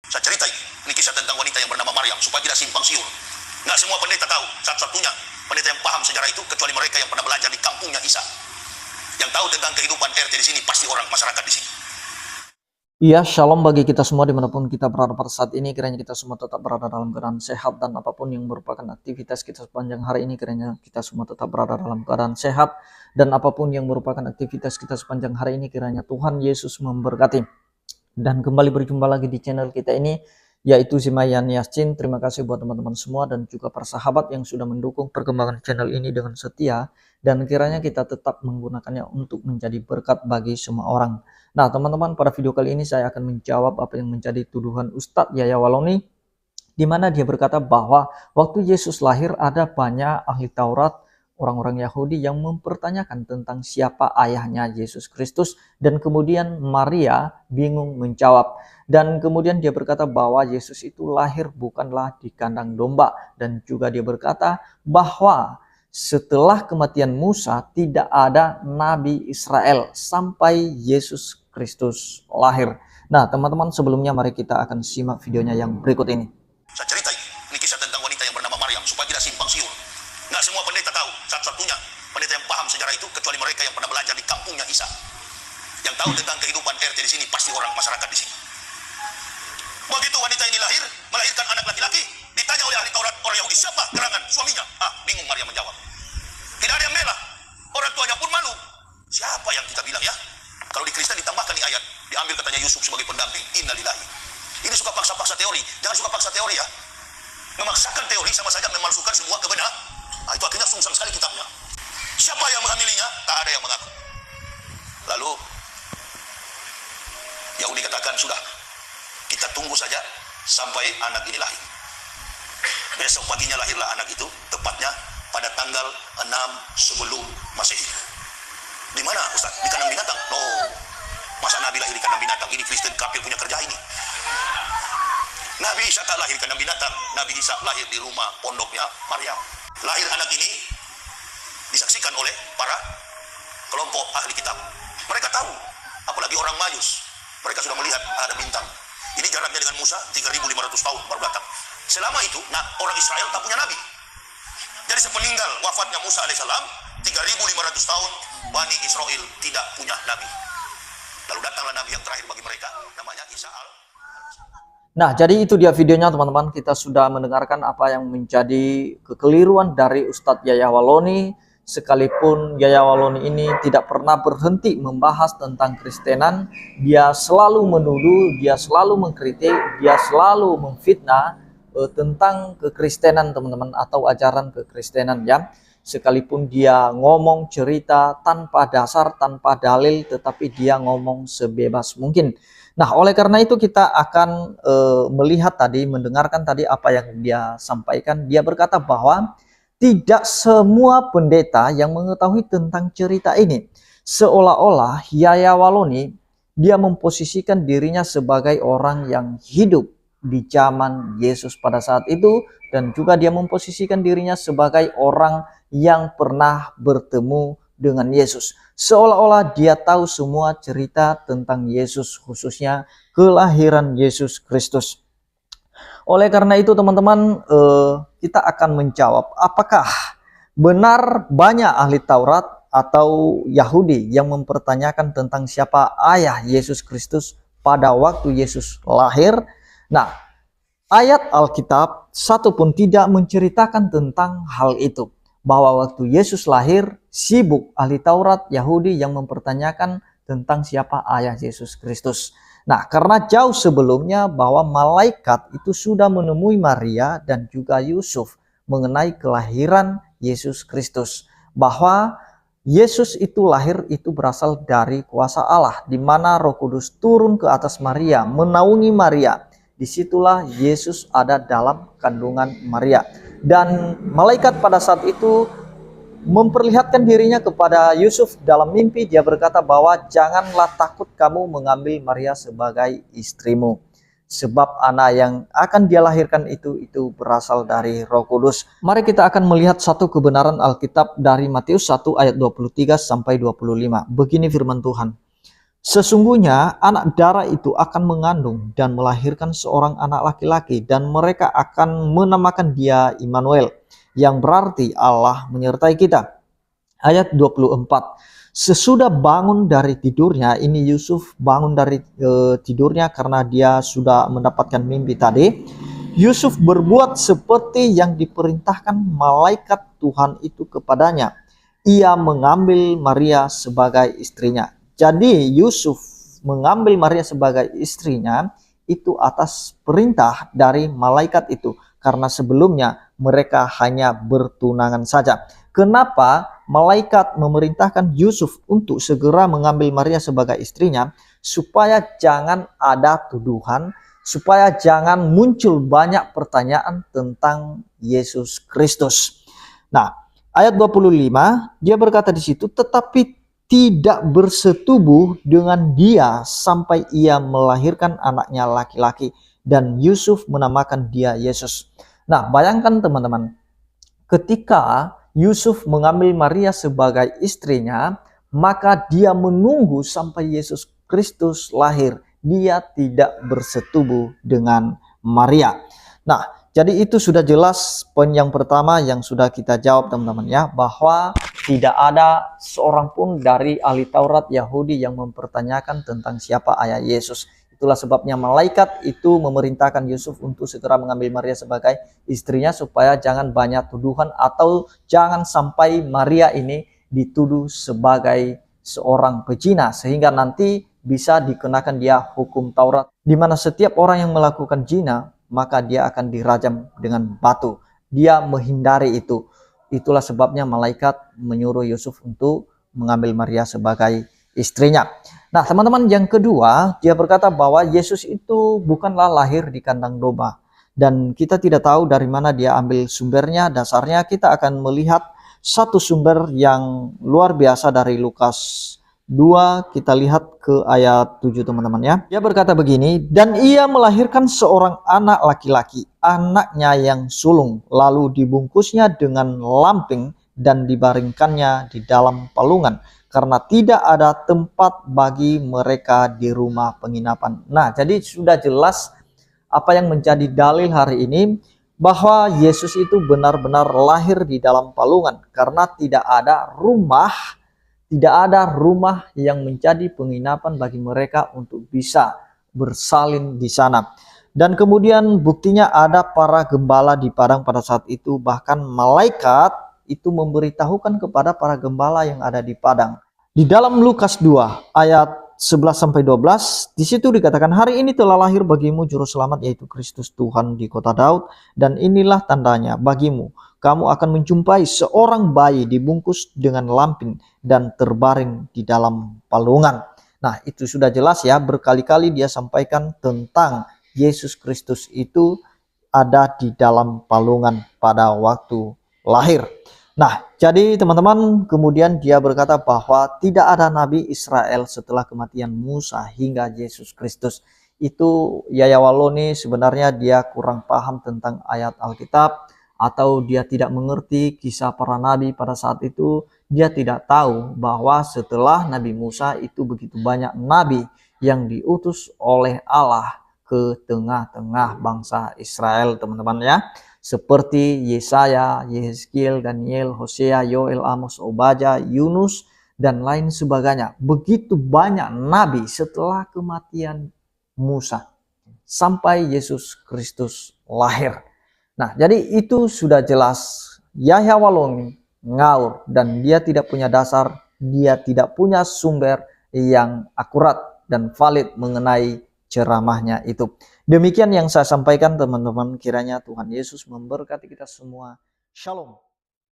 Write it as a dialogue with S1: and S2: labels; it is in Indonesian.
S1: Saya cerita ini kisah tentang wanita yang bernama Maryam supaya tidak simpang siur. Nggak semua pendeta tahu. Satu-satunya pendeta yang paham sejarah itu kecuali mereka yang pernah belajar di kampungnya Isa. Yang tahu tentang kehidupan RT di sini pasti orang masyarakat di sini.
S2: Iya, shalom bagi kita semua dimanapun kita berada pada saat ini. Kiranya kita semua tetap berada dalam keadaan sehat, dan apapun yang merupakan aktivitas kita sepanjang hari ini, kiranya kita semua tetap berada dalam keadaan sehat, dan apapun yang merupakan aktivitas kita sepanjang hari ini, kiranya Tuhan Yesus memberkati. Dan kembali berjumpa lagi di channel kita ini, yaitu Zimayan Yasin. Terima kasih buat teman-teman semua dan juga para sahabat yang sudah mendukung perkembangan channel ini dengan setia, dan kiranya kita tetap menggunakannya untuk menjadi berkat bagi semua orang. Nah teman-teman, pada video kali ini saya akan menjawab apa yang menjadi tuduhan Ustadz Yahya Waloni, di mana dia berkata bahwa waktu Yesus lahir ada banyak ahli Taurat, orang-orang Yahudi yang mempertanyakan tentang siapa ayahnya Yesus Kristus, dan kemudian Maria bingung menjawab. Dan kemudian dia berkata bahwa Yesus itu lahir bukanlah di kandang domba, dan juga dia berkata bahwa setelah kematian Musa tidak ada Nabi Israel sampai Yesus Kristus lahir. Nah teman-teman, sebelumnya mari kita akan simak videonya yang berikut ini.
S1: Saya cerita ini kisah tentang wanita yang bernama Maryam supaya tidak simpang siur. Nggak semua pendeta tahu. Satu-satunya pendeta yang paham sejarah itu kecuali mereka yang pernah belajar di kampungnya Isa. Yang tahu tentang kehidupan RT di sini pasti orang masyarakat di sini. Begitu wanita ini lahir, melahirkan anak laki-laki, ditanya oleh ahli Taurat orang Yahudi, siapa gerangan suaminya? Bingung Maria menjawab. Tidak ada yang bela. Orang tuanya pun malu. Siapa yang kita bilang ya? Kalau di Kristen ditambahkan nih ayat, diambil katanya Yusuf sebagai pendamping. Innalillahi. Ini suka paksa-paksa teori. Jangan suka paksa teori ya. Memaksakan teori sama saja memalsukan semua kebenaran. Itu akhirnya sungsang sekali kitabnya. Siapa yang menghamilinya? Tak ada yang mengaku. Lalu Yahudi katakan, sudah, kita tunggu saja sampai anak ini lahir. Besok paginya lahirlah anak itu, tepatnya pada tanggal 6 sebelum Masehi. Di mana Ustaz? Di kandang binatang? No. Masa Nabi lahir di kandang binatang? Ini Kristen kafir punya kerja ini. Nabi Isa tak lahir di kandang binatang. Nabi Isa lahir di rumah pondoknya Maryam. Lahir anak ini disaksikan oleh para kelompok ahli kitab. Mereka tahu, apalagi orang Majus. Mereka sudah melihat ada bintang. Ini jaraknya dengan Musa 3.500 tahun berbelakang. Selama itu, orang Israel tak punya nabi. Jadi sepeninggal wafatnya Musa alaihissalam, 3.500 tahun Bani Israel tidak punya nabi. Lalu datanglah nabi yang terakhir bagi mereka, namanya Isa
S2: Nah, jadi itu dia videonya teman-teman. Kita sudah mendengarkan apa yang menjadi kekeliruan dari Ustadz Yahya Waloni. Sekalipun Yahya Waloni ini tidak pernah berhenti membahas tentang Kristenan, dia selalu menuduh, dia selalu mengkritik, dia selalu memfitnah tentang kekristenan teman-teman, atau ajaran kekristenan ya. Sekalipun dia ngomong cerita tanpa dasar, tanpa dalil, tetapi dia ngomong sebebas mungkin. Nah, oleh karena itu kita akan melihat tadi, mendengarkan tadi apa yang dia sampaikan. Dia berkata bahwa tidak semua pendeta yang mengetahui tentang cerita ini. Seolah-olah Yahya Waloni dia memposisikan dirinya sebagai orang yang hidup di zaman Yesus pada saat itu, dan juga dia memposisikan dirinya sebagai orang yang pernah bertemu dengan Yesus. Seolah-olah dia tahu semua cerita tentang Yesus, khususnya kelahiran Yesus Kristus. Oleh karena itu teman-teman, kita akan menjawab apakah benar banyak ahli Taurat atau Yahudi yang mempertanyakan tentang siapa ayah Yesus Kristus pada waktu Yesus lahir. Nah, ayat Alkitab satu pun tidak menceritakan tentang hal itu. Bahwa waktu Yesus lahir, sibuk ahli Taurat Yahudi yang mempertanyakan tentang siapa ayah Yesus Kristus. Nah, karena jauh sebelumnya bahwa malaikat itu sudah menemui Maria dan juga Yusuf mengenai kelahiran Yesus Kristus. Bahwa Yesus itu lahir itu berasal dari kuasa Allah, di mana Roh Kudus turun ke atas Maria, menaungi Maria. Disitulah Yesus ada dalam kandungan Maria. Dan malaikat pada saat itu memperlihatkan dirinya kepada Yusuf dalam mimpi. Dia berkata bahwa janganlah takut kamu mengambil Maria sebagai istrimu, sebab anak yang akan dia lahirkan itu berasal dari Roh Kudus. Mari kita akan melihat satu kebenaran Alkitab dari Matius 1 ayat 23 sampai 25. Begini firman Tuhan. Sesungguhnya anak darah itu akan mengandung dan melahirkan seorang anak laki-laki, dan mereka akan menamakan dia Immanuel, yang berarti Allah menyertai kita. Ayat 24. Sesudah bangun dari tidurnya, ini Yusuf bangun dari tidurnya karena dia sudah mendapatkan mimpi tadi. Yusuf berbuat seperti yang diperintahkan malaikat Tuhan itu kepadanya. Ia mengambil Maria sebagai istrinya. Jadi Yusuf mengambil Maria sebagai istrinya itu atas perintah dari malaikat itu, karena sebelumnya mereka hanya bertunangan saja. Kenapa malaikat memerintahkan Yusuf untuk segera mengambil Maria sebagai istrinya? Supaya jangan ada tuduhan, supaya jangan muncul banyak pertanyaan tentang Yesus Kristus. Nah, ayat 25 dia berkata di situ, tetapi tidak bersetubuh dengan dia sampai ia melahirkan anaknya laki-laki, dan Yusuf menamakan dia Yesus. Nah, bayangkan teman-teman, ketika Yusuf mengambil Maria sebagai istrinya, maka dia menunggu sampai Yesus Kristus lahir. Dia tidak bersetubuh dengan Maria. Nah, jadi itu sudah jelas poin yang pertama yang sudah kita jawab teman-teman ya, bahwa tidak ada seorang pun dari ahli Taurat Yahudi yang mempertanyakan tentang siapa ayah Yesus. Itulah sebabnya malaikat itu memerintahkan Yusuf untuk segera mengambil Maria sebagai istrinya, supaya jangan banyak tuduhan atau jangan sampai Maria ini dituduh sebagai seorang pezina, sehingga nanti bisa dikenakan dia hukum Taurat, di mana setiap orang yang melakukan zina maka dia akan dirajam dengan batu. Dia menghindari itu. Itulah sebabnya malaikat menyuruh Yusuf untuk mengambil Maria sebagai istrinya. Nah, teman-teman, yang kedua, dia berkata bahwa Yesus itu bukanlah lahir di kandang domba. Dan kita tidak tahu dari mana dia ambil sumbernya, dasarnya. Kita akan melihat satu sumber yang luar biasa dari Lukas 2, kita lihat ke ayat 7 teman-teman ya. Dia berkata begini, dan ia melahirkan seorang anak laki-laki, anaknya yang sulung, lalu dibungkusnya dengan lamping dan dibaringkannya di dalam palungan, karena tidak ada tempat bagi mereka di rumah penginapan. Nah, jadi sudah jelas apa yang menjadi dalil hari ini, bahwa Yesus itu benar-benar lahir di dalam palungan, karena tidak ada rumah yang menjadi penginapan bagi mereka untuk bisa bersalin di sana. Dan kemudian buktinya ada para gembala di padang pada saat itu, bahkan malaikat itu memberitahukan kepada para gembala yang ada di padang. Di dalam Lukas 2 ayat 11-12, di situ dikatakan, hari ini telah lahir bagimu juru selamat, yaitu Kristus Tuhan di kota Daud, dan inilah tandanya bagimu, kamu akan menjumpai seorang bayi dibungkus dengan lampin dan terbaring di dalam palungan. Nah, itu sudah jelas ya, berkali-kali dia sampaikan tentang Yesus Kristus itu ada di dalam palungan pada waktu lahir. Nah, jadi teman-teman, kemudian dia berkata bahwa tidak ada nabi Israel setelah kematian Musa hingga Yesus Kristus. Itu Yahya Waloni sebenarnya dia kurang paham tentang ayat Alkitab, atau dia tidak mengerti kisah para nabi pada saat itu. Dia tidak tahu bahwa setelah Nabi Musa itu begitu banyak nabi yang diutus oleh Allah ke tengah-tengah bangsa Israel, teman-teman ya. Seperti Yesaya, Yehezkiel, Daniel, Hosea, Yoel, Amos, Obadya, Yunus, dan lain sebagainya. Begitu banyak nabi setelah kematian Musa sampai Yesus Kristus lahir. Nah, jadi itu sudah jelas Yahya Waloni ngaur, dan dia tidak punya dasar, dia tidak punya sumber yang akurat dan valid mengenai ceramahnya itu. Demikian yang saya sampaikan teman-teman, kiranya Tuhan Yesus memberkati kita semua. Shalom.